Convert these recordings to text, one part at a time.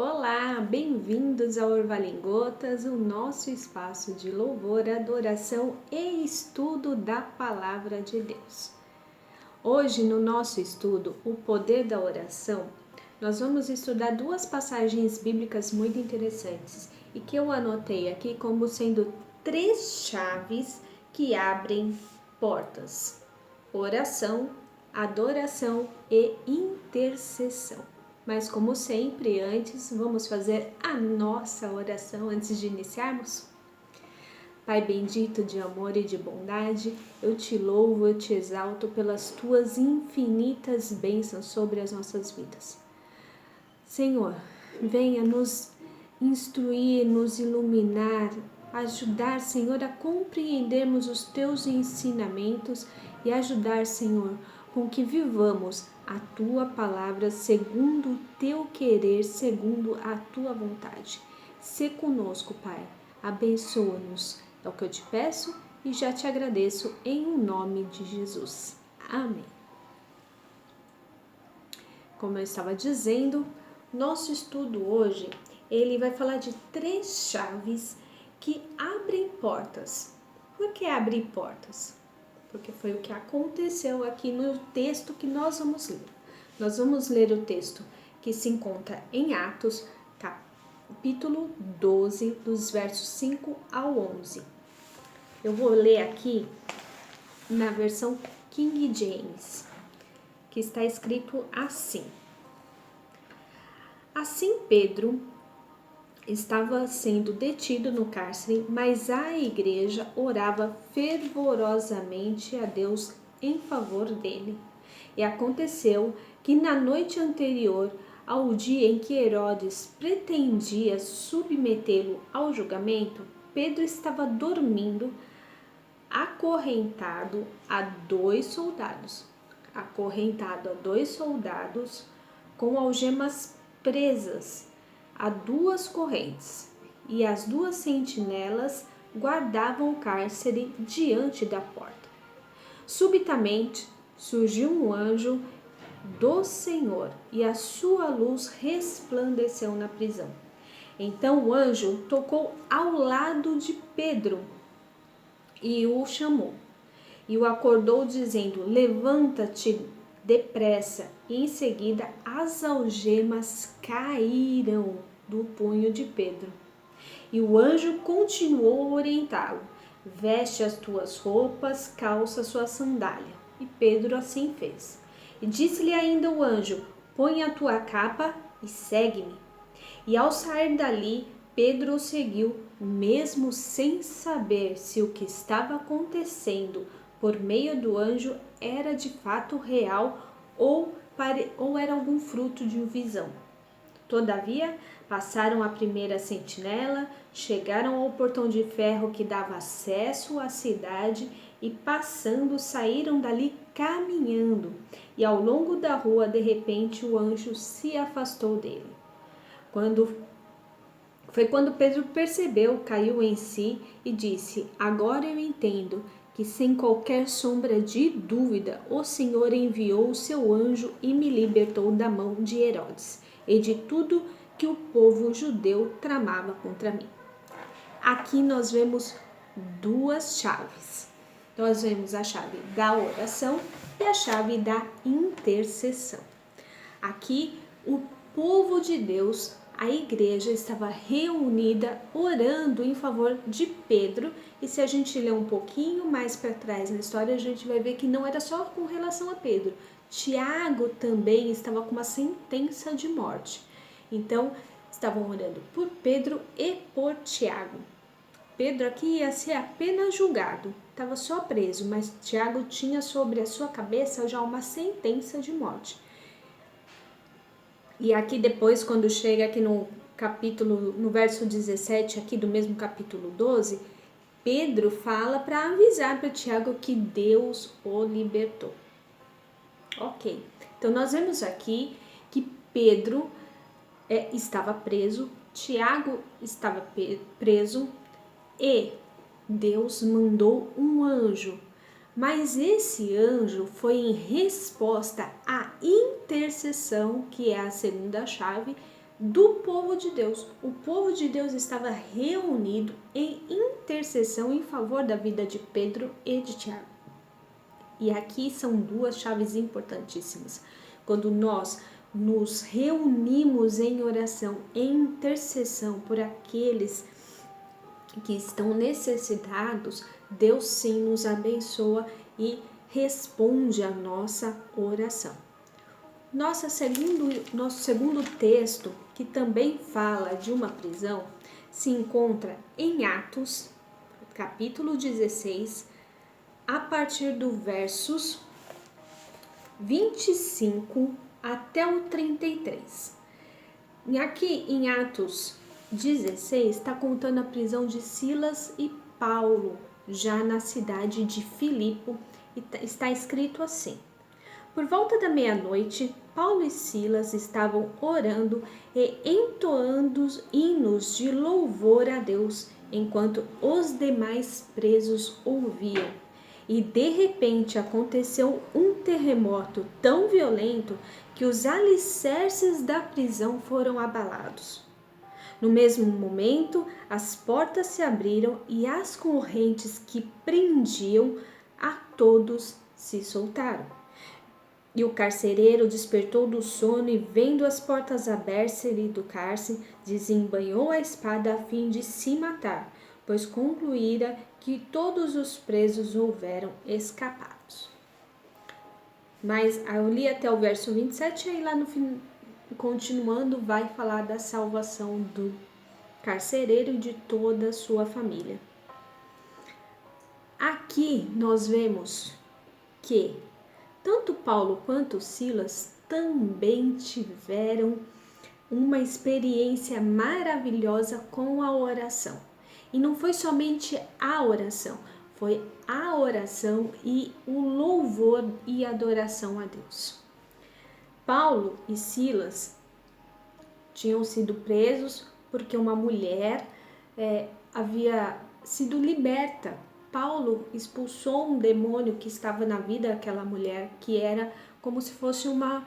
Olá, bem-vindos ao Orvalho em Gotas, o nosso espaço de louvor, adoração e estudo da Palavra de Deus. Hoje, no nosso estudo, O Poder da Oração, nós vamos estudar duas passagens bíblicas muito interessantes e que eu anotei aqui como sendo três chaves que abrem portas: oração, adoração e intercessão. Mas como sempre, antes, vamos fazer a nossa oração antes de iniciarmos? Pai bendito de amor e de bondade, eu te louvo, eu te exalto pelas tuas infinitas bênçãos sobre as nossas vidas. Senhor, venha nos instruir, nos iluminar, ajudar, Senhor, a compreendermos os teus ensinamentos e ajudar, Senhor, com que vivamos a tua palavra segundo o teu querer, segundo a tua vontade. Sê conosco, Pai. Abençoa-nos. É o que eu te peço e já te agradeço em nome de Jesus. Amém. Como eu estava dizendo, nosso estudo hoje, ele vai falar de três chaves que abrem portas. Por que abrir portas? Porque foi o que aconteceu aqui no texto que nós vamos ler. Nós vamos ler o texto que se encontra em Atos, capítulo 12, dos versos 5 ao 11. Eu vou ler aqui na versão King James, que está escrito assim. Assim Pedro estava sendo detido no cárcere, mas a igreja orava fervorosamente a Deus em favor dele. E aconteceu que na noite anterior ao dia em que Herodes pretendia submetê-lo ao julgamento, Pedro estava dormindo, acorrentado a dois soldados com algemas presas a duas correntes, e as duas sentinelas guardavam o cárcere diante da porta. Subitamente surgiu um anjo do Senhor, e a sua luz resplandeceu na prisão. Então o anjo tocou ao lado de Pedro e o chamou, e o acordou dizendo: levanta-te depressa. E em seguida as algemas caíram do punho de Pedro. E o anjo continuou a orientá-lo: veste as tuas roupas, calça sua sandália. E Pedro assim fez. E disse-lhe ainda o anjo: põe a tua capa e segue-me. E ao sair dali, Pedro o seguiu, mesmo sem saber se o que estava acontecendo por meio do anjo era de fato real ou era algum fruto de uma visão. Todavia, passaram a primeira sentinela, chegaram ao portão de ferro que dava acesso à cidade e, passando, saíram dali caminhando. E ao longo da rua, de repente, o anjo se afastou dele. Quando Pedro percebeu, caiu em si e disse: agora eu entendo que sem qualquer sombra de dúvida o Senhor enviou o seu anjo e me libertou da mão de Herodes e de tudo que o povo judeu tramava contra mim. Aqui nós vemos duas chaves. Nós vemos a chave da oração e a chave da intercessão. Aqui o povo de Deus, a igreja, estava reunida orando em favor de Pedro. E se a gente ler um pouquinho mais para trás na história, a gente vai ver que não era só com relação a Pedro. Tiago também estava com uma sentença de morte. Então, estavam orando por Pedro e por Tiago. Pedro aqui ia ser apenas julgado, estava só preso, mas Tiago tinha sobre a sua cabeça já uma sentença de morte. E aqui depois, quando chega aqui no verso 17, aqui do mesmo capítulo 12, Pedro fala para avisar para Tiago que Deus o libertou. Ok, então nós vemos aqui que Pedro estava preso, Tiago estava preso e Deus mandou um anjo. Mas esse anjo foi em resposta à intercessão, que é a segunda chave, do povo de Deus. O povo de Deus estava reunido em intercessão em favor da vida de Pedro e de Tiago. E aqui são duas chaves importantíssimas. Quando nós nos reunimos em oração, em intercessão por aqueles que estão necessitados, Deus sim nos abençoa e responde a nossa oração. Nosso segundo texto, que também fala de uma prisão, se encontra em Atos, capítulo 16, a partir do versos 25 até o 33. Aqui em Atos 16 está contando a prisão de Silas e Paulo, já na cidade de Filipe, e está escrito assim: por volta da meia-noite, Paulo e Silas estavam orando e entoando hinos de louvor a Deus, enquanto os demais presos ouviam. E de repente aconteceu um terremoto tão violento que os alicerces da prisão foram abalados. No mesmo momento, as portas se abriram e as correntes que prendiam a todos se soltaram. E o carcereiro despertou do sono e, vendo as portas abertas-lhe do cárcere, desembainhou a espada a fim de se matar, pois concluíra que todos os presos houveram escapados. Mas eu li até o verso 27 e aí lá no fim, continuando, vai falar da salvação do carcereiro e de toda a sua família. Aqui nós vemos que tanto Paulo quanto Silas também tiveram uma experiência maravilhosa com a oração. E não foi somente a oração, foi a oração e o louvor e adoração a Deus. Paulo e Silas tinham sido presos porque uma mulher havia sido liberta. Paulo expulsou um demônio que estava na vida daquela mulher, que era como se fosse uma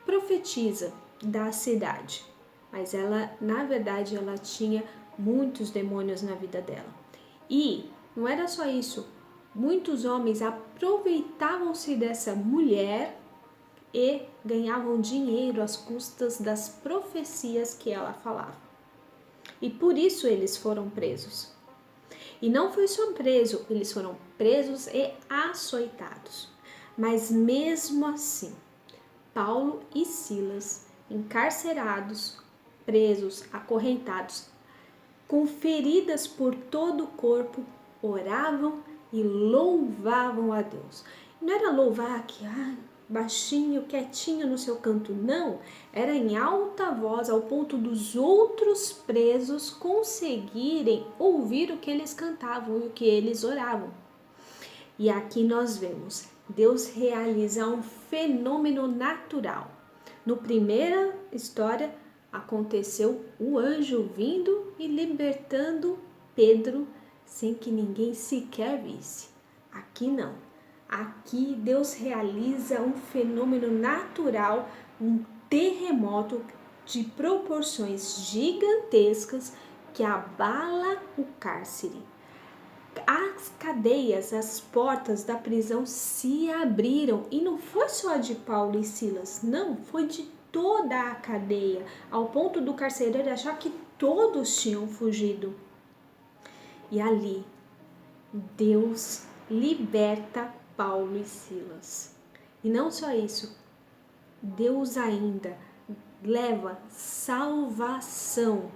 profetisa da cidade. Mas ela, na verdade, ela tinha muitos demônios na vida dela. E não era só isso. Muitos homens aproveitavam-se dessa mulher e ganhavam dinheiro às custas das profecias que ela falava. E por isso eles foram presos. E não foi só preso, eles foram presos e açoitados. Mas mesmo assim, Paulo e Silas, encarcerados, presos, acorrentados, com feridas por todo o corpo, oravam e louvavam a Deus. Não era louvar que baixinho, quietinho no seu canto, não. Era em alta voz, ao ponto dos outros presos conseguirem ouvir o que eles cantavam e o que eles oravam. E aqui nós vemos Deus realizar um fenômeno natural. No primeira história, aconteceu o anjo vindo e libertando Pedro sem que ninguém sequer visse. Aqui não. Aqui Deus realiza um fenômeno natural, um terremoto de proporções gigantescas que abala o cárcere. As cadeias, as portas da prisão se abriram e não foi só de Paulo e Silas, não, foi de toda a cadeia, ao ponto do carcereiro achar que todos tinham fugido. E ali, Deus liberta Paulo e Silas. E não só isso, Deus ainda leva salvação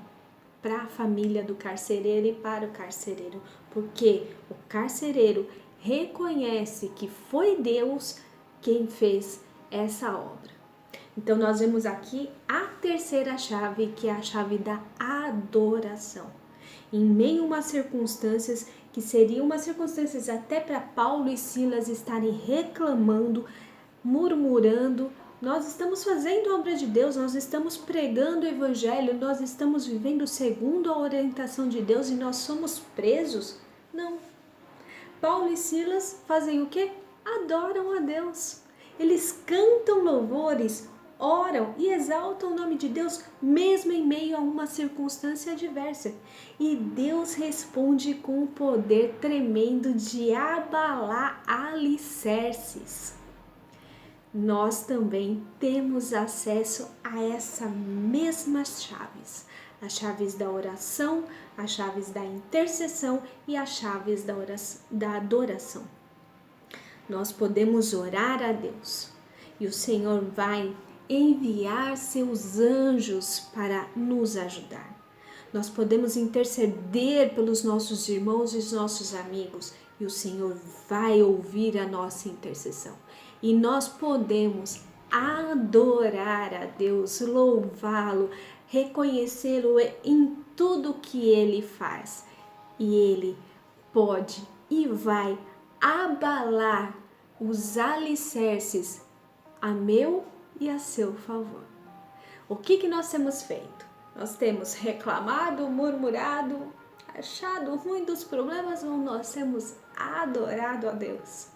para a família do carcereiro e para o carcereiro, porque o carcereiro reconhece que foi Deus quem fez essa obra. Então nós vemos aqui a terceira chave, que é a chave da adoração. Em meio a umas circunstâncias que seriam umas circunstâncias até para Paulo e Silas estarem reclamando, murmurando, nós estamos fazendo a obra de Deus, nós estamos pregando o evangelho, nós estamos vivendo segundo a orientação de Deus e nós somos presos? Não. Paulo e Silas fazem o quê? Adoram a Deus. Eles cantam louvores, oram e exaltam o nome de Deus, mesmo em meio a uma circunstância adversa. E Deus responde com um poder tremendo de abalar alicerces. Nós também temos acesso a essas mesmas chaves. As chaves da oração, as chaves da intercessão e as chaves da adoração. Nós podemos orar a Deus e o Senhor vai enviar seus anjos para nos ajudar. Nós podemos interceder pelos nossos irmãos e os nossos amigos e o Senhor vai ouvir a nossa intercessão. E nós podemos adorar a Deus, louvá-lo, reconhecê-lo em tudo que Ele faz. E Ele pode e vai abalar os alicerces a meu e a seu favor. O que nós temos feito? Nós temos reclamado, murmurado, achado ruim dos problemas ou nós temos adorado a Deus?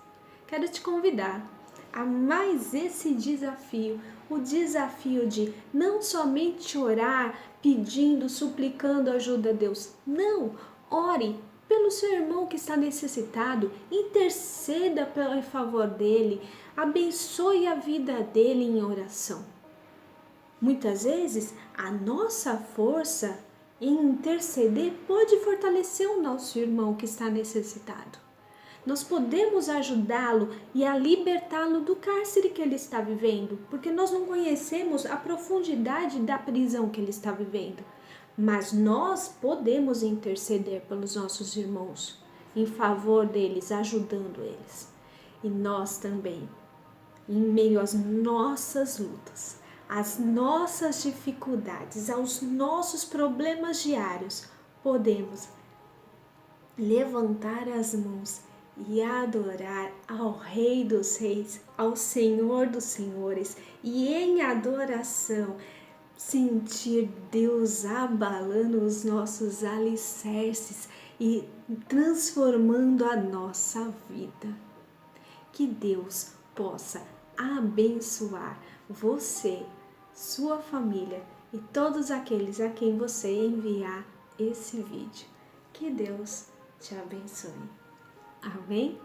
Quero te convidar a mais esse desafio, o desafio de não somente orar pedindo, suplicando ajuda a Deus. Não, ore pelo seu irmão que está necessitado, interceda em favor dele, abençoe a vida dele em oração. Muitas vezes, a nossa força em interceder pode fortalecer o nosso irmão que está necessitado. Nós podemos ajudá-lo e a libertá-lo do cárcere que ele está vivendo, porque nós não conhecemos a profundidade da prisão que ele está vivendo. Mas nós podemos interceder pelos nossos irmãos, em favor deles, ajudando eles. E nós também, em meio às nossas lutas, às nossas dificuldades, aos nossos problemas diários, podemos levantar as mãos e adorar ao Rei dos Reis, ao Senhor dos Senhores, e em adoração sentir Deus abalando os nossos alicerces e transformando a nossa vida. Que Deus possa abençoar você, sua família e todos aqueles a quem você enviar esse vídeo. Que Deus te abençoe. Amém?